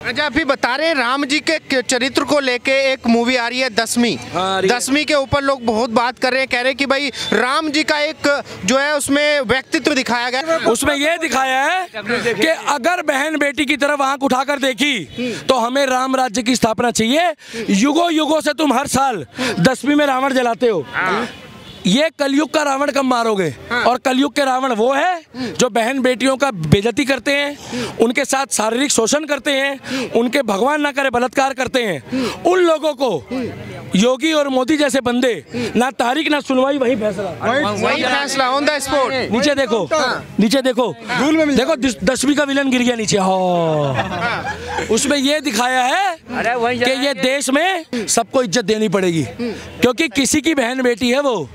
अच्छा, अभी बता रहे हैं राम जी के चरित्र को लेके एक मूवी आ रही है 10वीं। हाँ, 10वीं के ऊपर लोग बहुत बात कर रहे हैं, कह रहे हैं कि भाई राम जी का एक जो है उसमें व्यक्तित्व दिखाया गया। उसमें यह दिखाया है कि अगर बहन बेटी की तरफ आंख उठाकर देखी तो हमें राम राज्य की स्थापना चाहिए। युगों युगों से तुम हर साल 10वीं में रावण जलाते हो, ये कलयुग का रावण कब मारोगे? और कलयुग के रावण वो है जो बहन बेटियों का बेइज्जती करते हैं, उनके साथ शारीरिक शोषण करते हैं, उनके भगवान ना करे बलात्कार करते हैं। उन लोगों को योगी और मोदी जैसे बंदे ना तारीख ना सुनवाई, वही फैसला, वही फैसला ऑन द स्पॉट। नीचे देखो, नीचे देखो, देखो 10वीं का विलन गिर गया नीचे। हाँ, उसमें ये दिखाया है कि ये देश में सबको इज्जत देनी पड़ेगी, क्योंकि किसी की बहन बेटी है वो।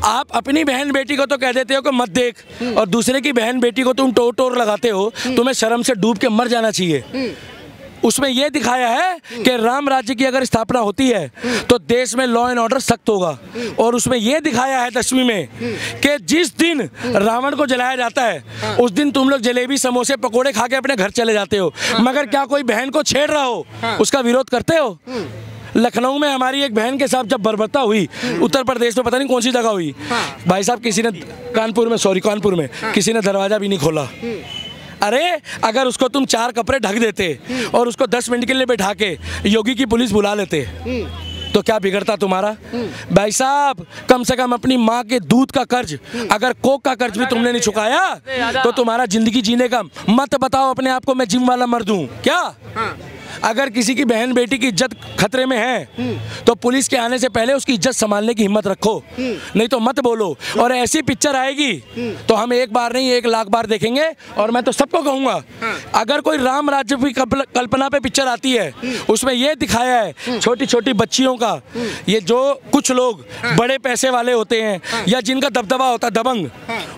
आप अपनी बहन बेटी को तो कह देते हो कि मत देख, और दूसरे की बहन बेटी को तुम टोर टोर लगाते हो, तुम्हें शर्म से डूब के मर जाना चाहिए। उसमें यह दिखाया है कि राम राज्य की अगर स्थापना होती है तो देश में लॉ एंड ऑर्डर सख्त होगा। और उसमें यह दिखाया है 10वीं में कि जिस दिन रावण को जलाया जाता है उस दिन तुम लोग जलेबी समोसे पकोड़े खा के अपने घर चले जाते हो, मगर क्या कोई बहन को छेड़ रहा हो उसका विरोध करते हो? लखनऊ में हमारी एक बहन के साथ जब बर्बरता हुई, उत्तर प्रदेश में पता नहीं कौन सी जगह हुई, भाई साहब किसी ने कानपुर में किसी ने दरवाजा भी नहीं खोला। अरे अगर उसको तुम 4 कपड़े ढक देते और उसको 10 मिनट के लिए बैठा के योगी की पुलिस बुला लेते तो क्या बिगड़ता तुम्हारा? भाई साहब कम से कम अपनी माँ के दूध का कर्ज, अगर कोक का कर्ज भी तुमने नहीं चुकाया तो तुम्हारा जिंदगी जीने का मत बताओ अपने आप को मैं जिम वाला मर्द हूँ क्या? अगर किसी की बहन बेटी की इज्जत खतरे में है तो पुलिस के आने से पहले उसकी इज्जत संभालने की हिम्मत रखो, नहीं तो मत बोलो। और ऐसी पिक्चर आएगी तो हम एक बार नहीं 1 लाख बार देखेंगे। और मैं तो सबको कहूँगा, अगर कोई राम राज्य की कल्पना पे पिक्चर आती है उसमें ये दिखाया है छोटी छोटी बच्चियों का, ये जो कुछ लोग बड़े पैसे वाले होते हैं या जिनका दबदबा होता है दबंग,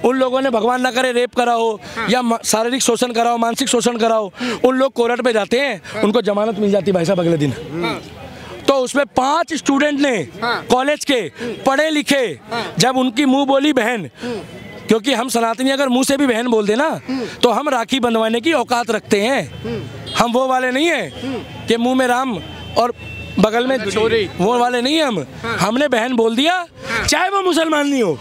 उन लोगों ने भगवान ना करे रेप करा हो या शारीरिक शोषण करा हो, मानसिक शोषण करा हो, उन लोग कोर्ट पे जाते हैं, उनको जमानत मिल जाती भाई साहब अगले दिन। तो उसमें 5 स्टूडेंट ने कॉलेज के पढ़े लिखे, जब उनकी मुंह बोली बहन, क्योंकि हम सनातनी अगर मुंह से भी बहन बोल देना तो हम राखी बंधवाने की औकात रखते हैं। हम वो वाले नहीं हैं कि मुंह में राम और बगल में छोरी, वो वाले नहीं हम। हमने बहन बोल दिया, चाहे वो मुसलमान नहीं हो,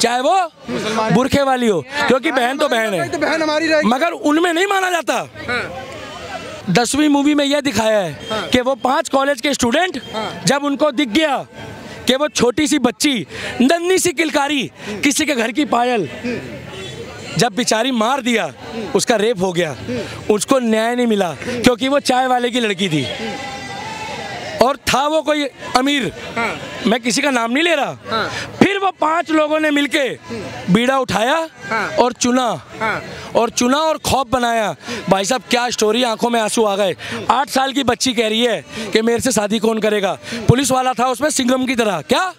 चाहे वो बुरखे वाली हो, क्योंकि बहन तो बहन है, बहन हमारी रहेगी। मगर उनमें नहीं माना जाता। 10वीं मूवी में यह दिखाया है कि वो 5 कॉलेज के स्टूडेंट जब उनको दिख गया कि वो छोटी सी बच्ची नन्ही सी किलकारी किसी के घर की पायल, जब बेचारी मार दिया, उसका रेप हो गया, उसको न्याय नहीं मिला क्योंकि वो चाय वाले की लड़की थी और था वो कोई अमीर, मैं किसी का नाम नहीं ले रहा। फिर वो 5 लोगों ने मिलके बीड़ा उठाया और चुना और खौफ बनाया। भाई साहब क्या स्टोरी, आंखों में आंसू आ गए। 8 साल की बच्ची कह रही है कि मेरे से शादी कौन करेगा। पुलिस वाला था उसमें सिंघम की तरह, क्या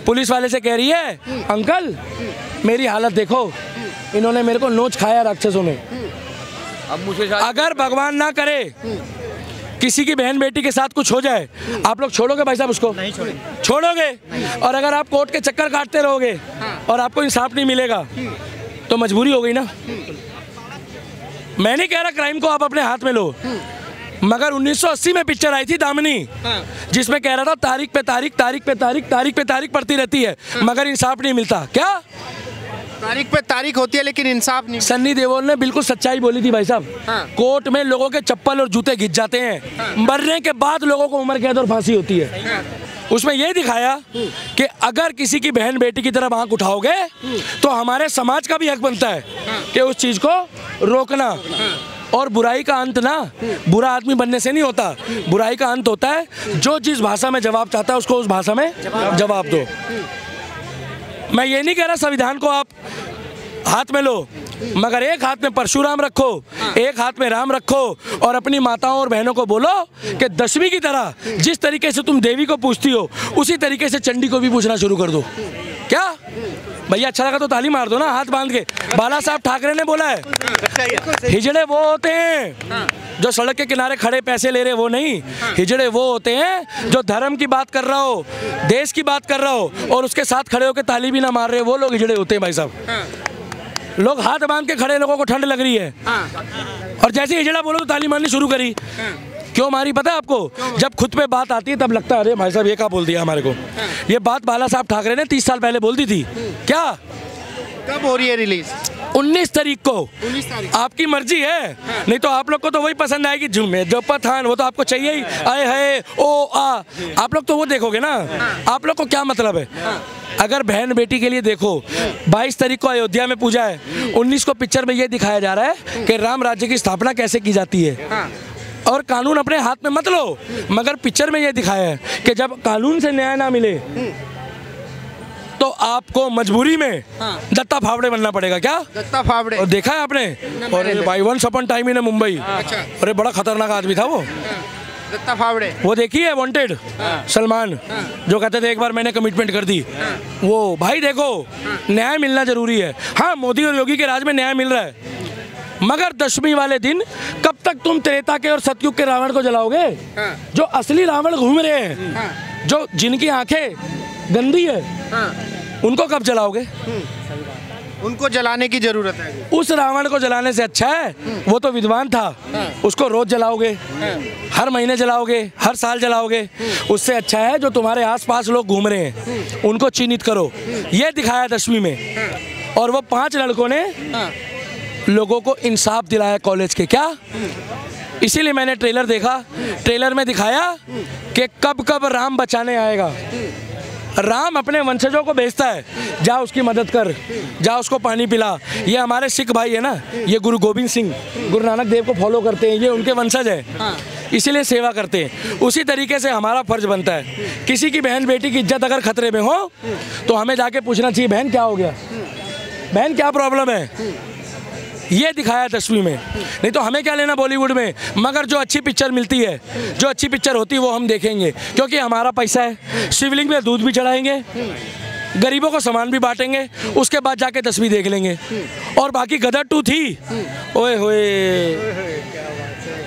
पुलिस वाले से कह रही है अंकल मेरी हालत देखो, इन्होंने मेरे को नोच खाया राक्षसों ने। अब मुझे अगर भगवान ना करे किसी की बहन बेटी के साथ कुछ हो जाए, आप लोग छोड़ोगे भाई साहब उसको? नहीं छोड़ोगे। और अगर आप कोर्ट के चक्कर काटते रहोगे और आपको इंसाफ नहीं मिलेगा तो मजबूरी हो गई ना। मैं नहीं कह रहा क्राइम को आप अपने हाथ में लो, मगर 1980 में पिक्चर आई थी दामिनी, जिसमें कह रहा था तारीख पे तारीख पड़ती रहती है मगर इंसाफ नहीं मिलता। क्या तारीख पे तारीख होती है लेकिन इंसाफ नहीं। सन्नी देओल ने बिल्कुल सच्चाई बोली थी भाई साहब। कोर्ट में लोगों के चप्पल और जूते घिस जाते हैं, मरने के बाद लोगों को उम्र कैद और फांसी होती है। उसमें यह दिखाया कि अगर किसी की बहन बेटी की तरफ आंख उठाओगे तो हमारे समाज का भी हक बनता है कि उस चीज को रोकना। और बुराई का अंत ना बुरा आदमी बनने से नहीं होता, बुराई का अंत होता है जो जिस भाषा में जवाब चाहता है उसको उस भाषा में जवाब दो। मैं ये नहीं कह रहा संविधान को आप हाथ में लो, मगर एक हाथ में परशुराम रखो, एक हाथ में राम रखो और अपनी माताओं और बहनों को बोलो कि 10वीं की तरह जिस तरीके से तुम देवी को पूछती हो उसी तरीके से चंडी को भी पूछना शुरू कर दो। क्या भैया अच्छा लगा तो ताली मार दो ना हाथ बांध के। बाला साहब ठाकरे ने बोला है हिजड़े वो होते हैं जो सड़क के किनारे खड़े पैसे ले रहे, वो नहीं। हिजड़े वो होते हैं जो धर्म की बात कर रहा हो, देश की बात कर रहा हो और उसके साथ खड़े होकर ताली भी ना मार रहे, वो लोग हिजड़े होते हैं भाई साहब। लोग हाथ बांध के खड़े, लोगों को ठंड लग रही है और जैसे हिजड़ा बोलो तो ताली मारनी शुरू करी। क्यों मारी पता है आपको? जब खुद पे बात आती है तब लगता है अरे भाई साहब ये क्या बोल दिया हमारे को। ये बात बाला साहब ठाकरे ने 30 साल पहले बोल दी थी। क्या कब हो रही है रिलीज? 19 तारीख को। 19 तारीख। आपकी मर्जी है। नहीं तो आप लोग को तो वही पसंद आएगी, झूमे जो पठान, वो तो आपको चाहिए ही। आए है ओ आ, आप लोग तो वो देखोगे ना। आप लोग को क्या मतलब है? अगर बहन बेटी के लिए देखो, 22 तारीख को अयोध्या में पूजा है, 19 को पिक्चर में ये दिखाया जा रहा है कि राम राज्य की स्थापना कैसे की जाती है। और कानून अपने हाथ में मत लो, मगर पिक्चर में ये दिखाया है कि जब कानून से न्याय ना मिले तो आपको मजबूरी में दत्ता फावड़े बनना पड़ेगा। क्या दत्ता फावड़े? और देखा है आपने? और भाई once upon time in Mumbai, अरे बड़ा खतरनाक आदमी था वो दत्ता फावड़े। वो देखी है वांटेड? सलमान जो कहते थे एक बार मैंने कमिटमेंट कर दी। वो भाई देखो, न्याय मिलना जरूरी है। हाँ, मोदी और योगी के राज में न्याय मिल रहा है, मगर दशमी वाले दिन कब तक तुम त्रेता के और सतयुग के रावण को जलाओगे? जो असली रावण घूम रहे हैं, जो जिनकी आंखें गंदी है, उनको कब जलाओगे? उनको जलाने की जरूरत है। उस रावण को जलाने से अच्छा है वो तो विद्वान था, उसको रोज जलाओगे, हर महीने जलाओगे, हर साल जलाओगे। उससे अच्छा है जो तुम्हारे आसपास लोग घूम रहे हैं उनको चिन्हित करो। ये दिखाया दशमी में। और वो 5 लड़कों ने लोगों को इंसाफ दिलाया कॉलेज के। क्या? इसीलिए मैंने ट्रेलर देखा। ट्रेलर में दिखाया कि कब कब राम बचाने आएगा। राम अपने वंशजों को भेजता है, जा उसकी मदद कर, जा उसको पानी पिला। ये हमारे सिख भाई है ना, ये गुरु गोविंद सिंह, गुरु नानक देव को फॉलो करते हैं, ये उनके वंशज है, इसीलिए सेवा करते हैं। उसी तरीके से हमारा फर्ज बनता है, किसी की बहन बेटी की इज्जत अगर खतरे में हो तो हमें जाके पूछना चाहिए, बहन क्या हो गया, बहन क्या प्रॉब्लम है। ये दिखाया दशमी में। नहीं तो हमें क्या लेना बॉलीवुड में, मगर जो अच्छी पिक्चर मिलती है, जो अच्छी पिक्चर होती है वो हम देखेंगे, क्योंकि हमारा पैसा है। शिवलिंग में दूध भी चढ़ाएंगे, गरीबों को सामान भी बांटेंगे, उसके बाद जाके दशमी देख लेंगे। और बाकी गदर 2 थी, ओए होए,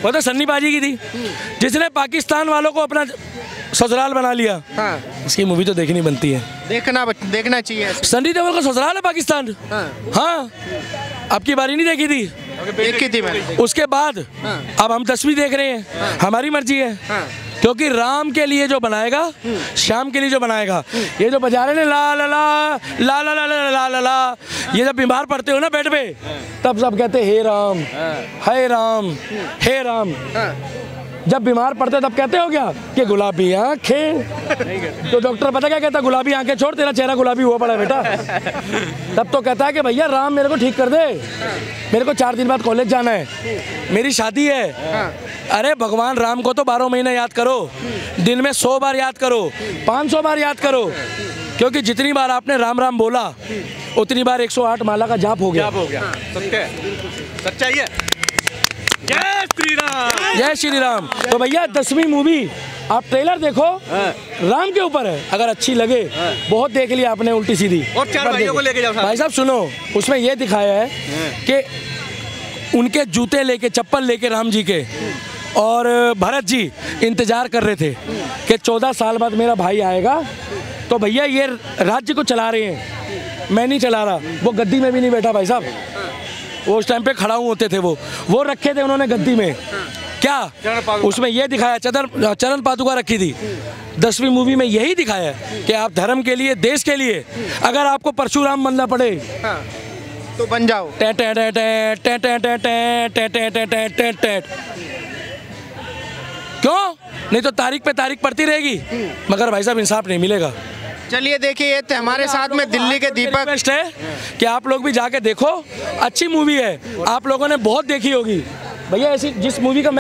वो तो सन्नी बाजी की थी, जिसने पाकिस्तान वालों को अपना ससुराल बना लिया। इसकी मूवी तो देखनी बनती है, देखना चाहिए। सन्नी देओल का ससुराल है पाकिस्तान। हाँ, आपकी बारी नहीं देखी थी? देखी थी मैंने। उसके बाद अब हम दशमी देख रहे हैं। हमारी मर्जी है, क्योंकि राम के लिए जो बनाएगा, श्याम के लिए जो बनाएगा। ये जो बजा रहे हैं ला ला ला ला ला ला ला ला ला ला, ये जब बीमार पड़ते हो ना बेड पे, तब सब कहते हे राम, हे राम, हे राम। जब बीमार पड़ते तब कहते हो क्या कि गुलाबी आंखें, तो डॉक्टर पता क्या कहता, गुलाबी आंखें छोड़, तेरा चेहरा गुलाबी हुआ पड़ा है बेटा। तब तो कहता है कि भैया राम मेरे को ठीक कर दे, मेरे को 4 दिन बाद कॉलेज जाना है, मेरी शादी है। अरे भगवान राम को तो 12 महीने याद करो, दिन में 100 बार याद करो, 500 बार याद करो, क्योंकि जितनी बार आपने राम राम बोला उतनी बार 108 माला का जाप हो गया। सच्चाई है। जय श्री राम, जय श्री राम। तो भैया दशमी मूवी आप ट्रेलर देखो, राम के ऊपर है, अगर अच्छी लगे, बहुत देख लिया आपने उल्टी सीधी, और 4 भाइयों को लेके जाओ। भाई साहब सुनो, उसमें यह दिखाया है कि उनके जूते लेके, चप्पल लेके राम जी के, और भरत जी इंतजार कर रहे थे कि 14 साल बाद मेरा भाई आएगा। तो भैया ये राज्य को चला रहे हैं, मैं नहीं चला रहा। वो गद्दी में भी नहीं बैठा भाई साहब, वो उस टाइम पे खड़ा होते थे, वो रखे थे उन्होंने गद्दी में। क्या उसमें यह दिखाया, चरण पादुका रखी थी। दशमी मूवी में यही दिखाया है कि आप धर्म के लिए, देश के लिए, अगर आपको परशुराम बनना पड़े तो बन जाओ। क्यों? नहीं तो तारीख पे तारीख पड़ती रहेगी, मगर भाई साहब इंसाफ नहीं मिलेगा। चलिए देखिए, ये हमारे साथ में दिल्ली के दीपक बेस्ट है कि आप लोग भी जाके देखो, अच्छी मूवी है, आप लोगों ने बहुत देखी होगी भैया। ऐसी जिस मूवी का